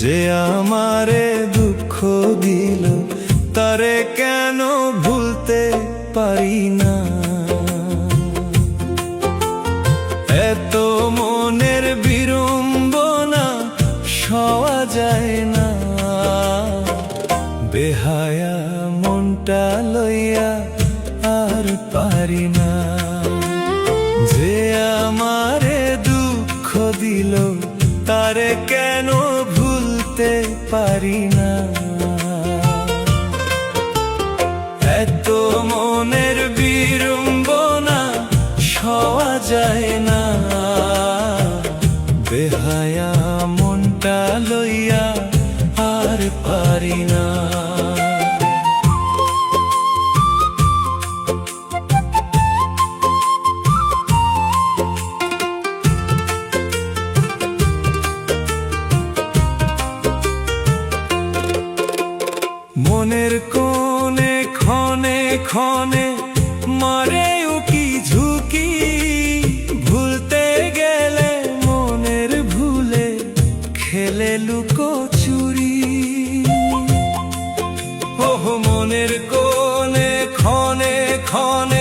যে আমারে দুঃখ দিল তারে কেন ভুলতে পারি না। এত মনের বিড়ম্বনা সওয়া যায় না। বেহায়া মনটা লইয়া আর পারি না। যে আমারে দুঃখ দিল তারে কেন ভুলতে পারি না। এত মনের বিড়ম্বনা সওয়া যায় না। বেহায়া মনটা লইয়া আর পারি না। মনের কোণে ক্ষণে ক্ষণে মারে উকি ঝুঁকি। ভুলতে গেলে মনের ভুলে খেলে লুকোচুরি। ওহ মনের কোণে ক্ষণে ক্ষণে